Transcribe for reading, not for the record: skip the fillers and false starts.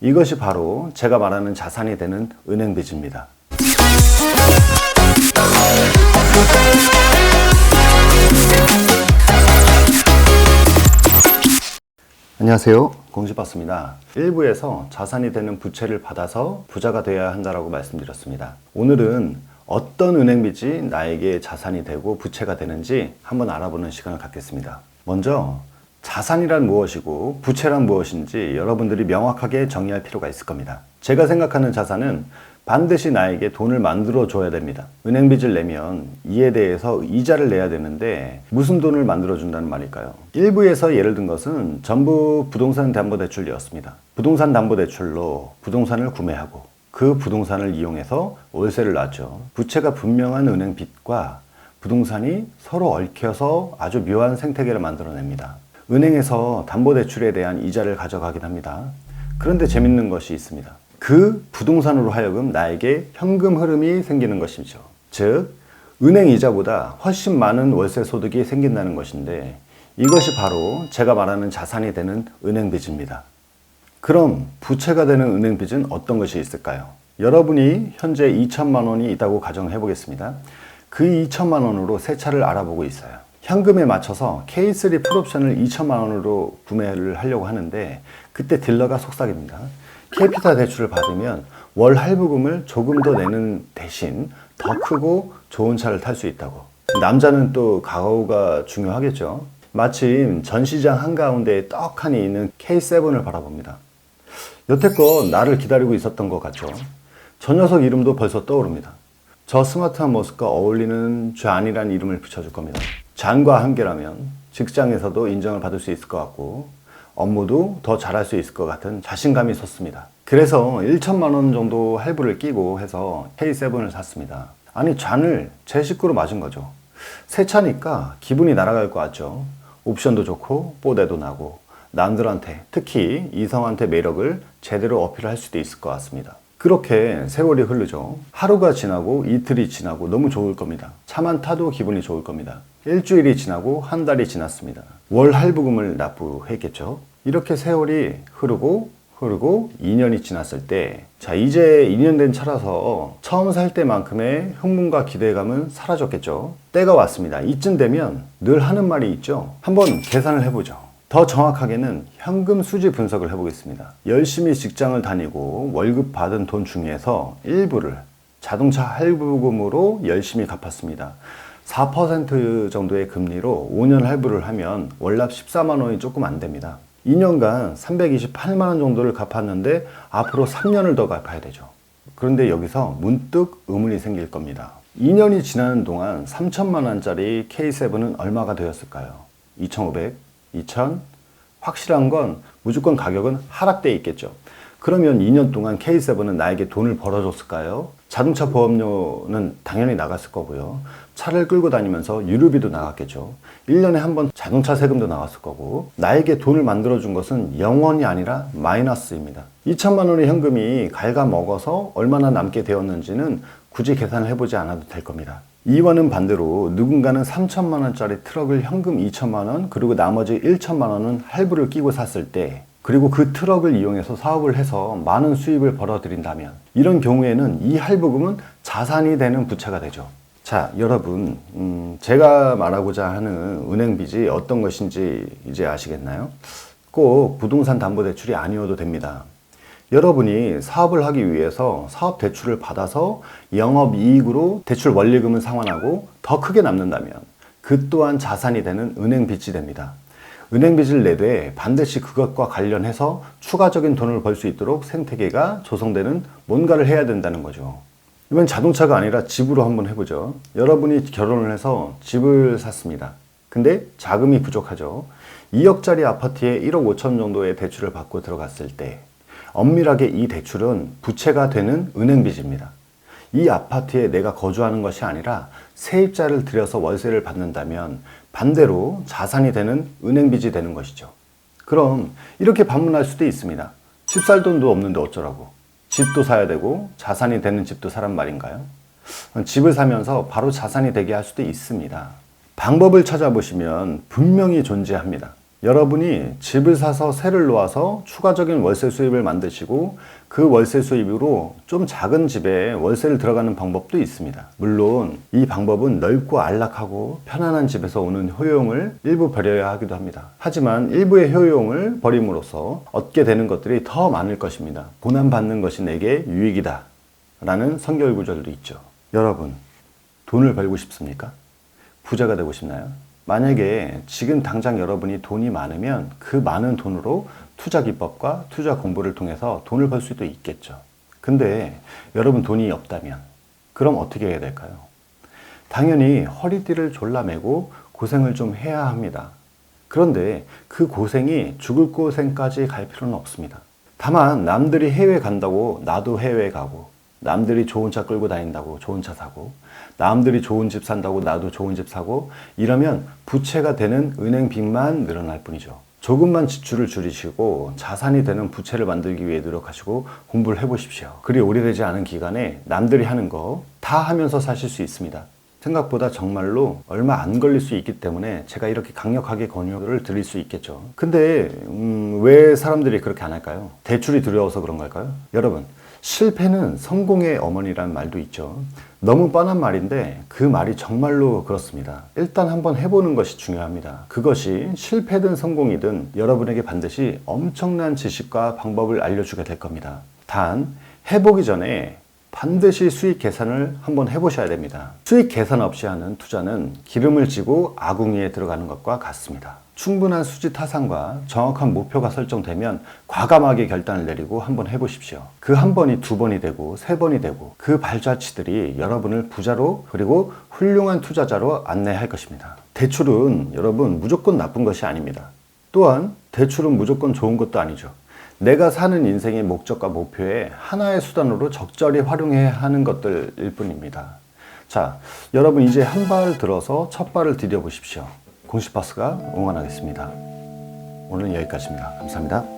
이것이 바로 제가 말하는 자산이 되는 은행빚입니다. 안녕하세요, 공시박스입니다. 1부에서 자산이 되는 부채를 받아서 부자가 되어야 한다고 말씀드렸습니다. 오늘은 어떤 은행빚이 나에게 자산이 되고 부채가 되는지 한번 알아보는 시간을 갖겠습니다. 먼저 자산이란 무엇이고 부채란 무엇인지 여러분들이 명확하게 정의할 필요가 있을 겁니다. 제가 생각하는 자산은 반드시 나에게 돈을 만들어 줘야 됩니다. 은행빚을 내면 이에 대해서 이자를 내야 되는데 무슨 돈을 만들어 준다는 말일까요? 일부에서 예를 든 것은 전부 부동산 담보대출이었습니다. 부동산 담보대출로 부동산을 구매하고 그 부동산을 이용해서 월세를 놨죠. 부채가 분명한 은행빚과 부동산이 서로 얽혀서 아주 묘한 생태계를 만들어냅니다. 은행에서 담보대출에 대한 이자를 가져가긴 합니다. 그런데 재밌는 것이 있습니다. 그 부동산으로 하여금 나에게 현금 흐름이 생기는 것이죠. 즉, 은행 이자보다 훨씬 많은 월세 소득이 생긴다는 것인데 이것이 바로 제가 말하는 자산이 되는 은행빚입니다. 그럼 부채가 되는 은행빚은 어떤 것이 있을까요? 여러분이 현재 2천만 원이 있다고 가정해 보겠습니다. 그 2천만 원으로 새 차를 알아보고 있어요. 현금에 맞춰서 K3 풀옵션을 2천만 원으로 구매를 하려고 하는데 그때 딜러가 속삭입니다. 캐피탈 대출을 받으면 월 할부금을 조금 더 내는 대신 더 크고 좋은 차를 탈 수 있다고. 남자는 또 가오가 중요하겠죠. 마침 전시장 한가운데에 떡하니 있는 K7을 바라봅니다. 여태껏 나를 기다리고 있었던 것 같죠. 저 녀석 이름도 벌써 떠오릅니다. 저 스마트한 모습과 어울리는 존이라는 이름을 붙여줄 겁니다. 존과 함께라면 직장에서도 인정을 받을 수 있을 것 같고 업무도 더 잘할 수 있을 것 같은 자신감이 섰습니다. 그래서 1천만 원 정도 할부를 끼고 해서 K7을 샀습니다. 아니, 존을 제 식구로 맞은 거죠. 새 차니까 기분이 날아갈 것 같죠. 옵션도 좋고 뽀대도 나고 남들한테, 특히 이성한테 매력을 제대로 어필할 수도 있을 것 같습니다. 그렇게 세월이 흐르죠. 하루가 지나고 이틀이 지나고 너무 좋을 겁니다. 차만 타도 기분이 좋을 겁니다. 일주일이 지나고 한 달이 지났습니다. 월 할부금을 납부했겠죠. 이렇게 세월이 흐르고 2년이 지났을 때, 자, 이제 2년 된 차라서 처음 살 때만큼의 흥분과 기대감은 사라졌겠죠. 때가 왔습니다. 이쯤 되면 늘 하는 말이 있죠. 한번 계산을 해보죠. 더 정확하게는 현금 수지 분석을 해보겠습니다. 열심히 직장을 다니고 월급 받은 돈 중에서 일부를 자동차 할부금으로 열심히 갚았습니다. 4% 정도의 금리로 5년 할부를 하면 월납 14만 원이 조금 안 됩니다. 2년간 328만 원 정도를 갚았는데 앞으로 3년을 더 갚아야 되죠. 그런데 여기서 문득 의문이 생길 겁니다. 2년이 지나는 동안 3천만 원짜리 K7은 얼마가 되었을까요? 2,500, 2,000? 확실한 건 무조건 가격은 하락돼 있겠죠. 그러면 2년 동안 K7은 나에게 돈을 벌어줬을까요? 자동차 보험료는 당연히 나갔을 거고요. 차를 끌고 다니면서 유류비도 나갔겠죠. 1년에 한 번 자동차 세금도 나왔을 거고, 나에게 돈을 만들어준 것은 0원이 아니라 마이너스입니다. 2천만 원의 현금이 갉아먹어서 얼마나 남게 되었는지는 굳이 계산을 해보지 않아도 될 겁니다. 이와는 반대로 누군가는 3천만 원짜리 트럭을 현금 2천만 원, 그리고 나머지 1천만 원은 할부를 끼고 샀을 때, 그리고 그 트럭을 이용해서 사업을 해서 많은 수입을 벌어들인다면, 이런 경우에는 이 할부금은 자산이 되는 부채가 되죠. 자, 여러분, 제가 말하고자 하는 은행빚이 어떤 것인지 이제 아시겠나요? 꼭 부동산 담보대출이 아니어도 됩니다. 여러분이 사업을 하기 위해서 사업 대출을 받아서 영업이익으로 대출 원리금을 상환하고 더 크게 남는다면 그 또한 자산이 되는 은행빚이 됩니다. 은행빚을 내되 반드시 그것과 관련해서 추가적인 돈을 벌 수 있도록 생태계가 조성되는 뭔가를 해야 된다는 거죠. 이번 자동차가 아니라 집으로 한번 해보죠. 여러분이 결혼을 해서 집을 샀습니다. 근데 자금이 부족하죠. 2억짜리 아파트에 1억 5천 정도의 대출을 받고 들어갔을 때 엄밀하게 이 대출은 부채가 되는 은행빚입니다. 이 아파트에 내가 거주하는 것이 아니라 세입자를 들여서 월세를 받는다면 반대로 자산이 되는 은행빚이 되는 것이죠. 그럼 이렇게 반문할 수도 있습니다. 집 살 돈도 없는데 어쩌라고. 집도 사야 되고 자산이 되는 집도 사란 말인가요? 집을 사면서 바로 자산이 되게 할 수도 있습니다. 방법을 찾아보시면 분명히 존재합니다. 여러분이 집을 사서 세를 놓아서 추가적인 월세 수입을 만드시고 그 월세 수입으로 좀 작은 집에 월세를 들어가는 방법도 있습니다. 물론 이 방법은 넓고 안락하고 편안한 집에서 오는 효용을 일부 버려야 하기도 합니다. 하지만 일부의 효용을 버림으로써 얻게 되는 것들이 더 많을 것입니다. 고난받는 것이 내게 유익이다 라는 성경 구절도 있죠. 여러분, 돈을 벌고 싶습니까? 부자가 되고 싶나요? 만약에 지금 당장 여러분이 돈이 많으면 그 많은 돈으로 투자 기법과 투자 공부를 통해서 돈을 벌 수도 있겠죠. 근데 여러분 돈이 없다면 그럼 어떻게 해야 될까요? 당연히 허리띠를 졸라매고 고생을 좀 해야 합니다. 그런데 그 고생이 죽을 고생까지 갈 필요는 없습니다. 다만 남들이 해외 간다고 나도 해외 가고, 남들이 좋은 차 끌고 다닌다고 좋은 차 사고, 남들이 좋은 집 산다고 나도 좋은 집 사고, 이러면 부채가 되는 은행 빚만 늘어날 뿐이죠. 조금만 지출을 줄이시고 자산이 되는 부채를 만들기 위해 노력하시고 공부를 해보십시오. 그리 오래되지 않은 기간에 남들이 하는 거 다 하면서 사실 수 있습니다. 생각보다 정말로 얼마 안 걸릴 수 있기 때문에 제가 이렇게 강력하게 권유를 드릴 수 있겠죠. 근데 왜 사람들이 그렇게 안 할까요? 대출이 두려워서 그런 걸까요? 여러분, 실패는 성공의 어머니라는 말도 있죠. 너무 뻔한 말인데 그 말이 정말로 그렇습니다. 일단 한번 해보는 것이 중요합니다. 그것이 실패든 성공이든 여러분에게 반드시 엄청난 지식과 방법을 알려주게 될 겁니다. 단 해보기 전에 반드시 수익 계산을 한번 해보셔야 됩니다. 수익 계산 없이 하는 투자는 기름을 지고 아궁이에 들어가는 것과 같습니다. 충분한 수지 타산과 정확한 목표가 설정되면 과감하게 결단을 내리고 한번 해보십시오. 그 한 번이 두 번이 되고 세 번이 되고 그 발자취들이 여러분을 부자로 그리고 훌륭한 투자자로 안내할 것입니다. 대출은 여러분 무조건 나쁜 것이 아닙니다. 또한 대출은 무조건 좋은 것도 아니죠. 내가 사는 인생의 목적과 목표에 하나의 수단으로 적절히 활용해야 하는 것들일 뿐입니다. 자, 여러분 이제 한 발 들어서 첫 발을 디뎌 보십시오. 공시파스가 응원하겠습니다. 오늘은 여기까지입니다. 감사합니다.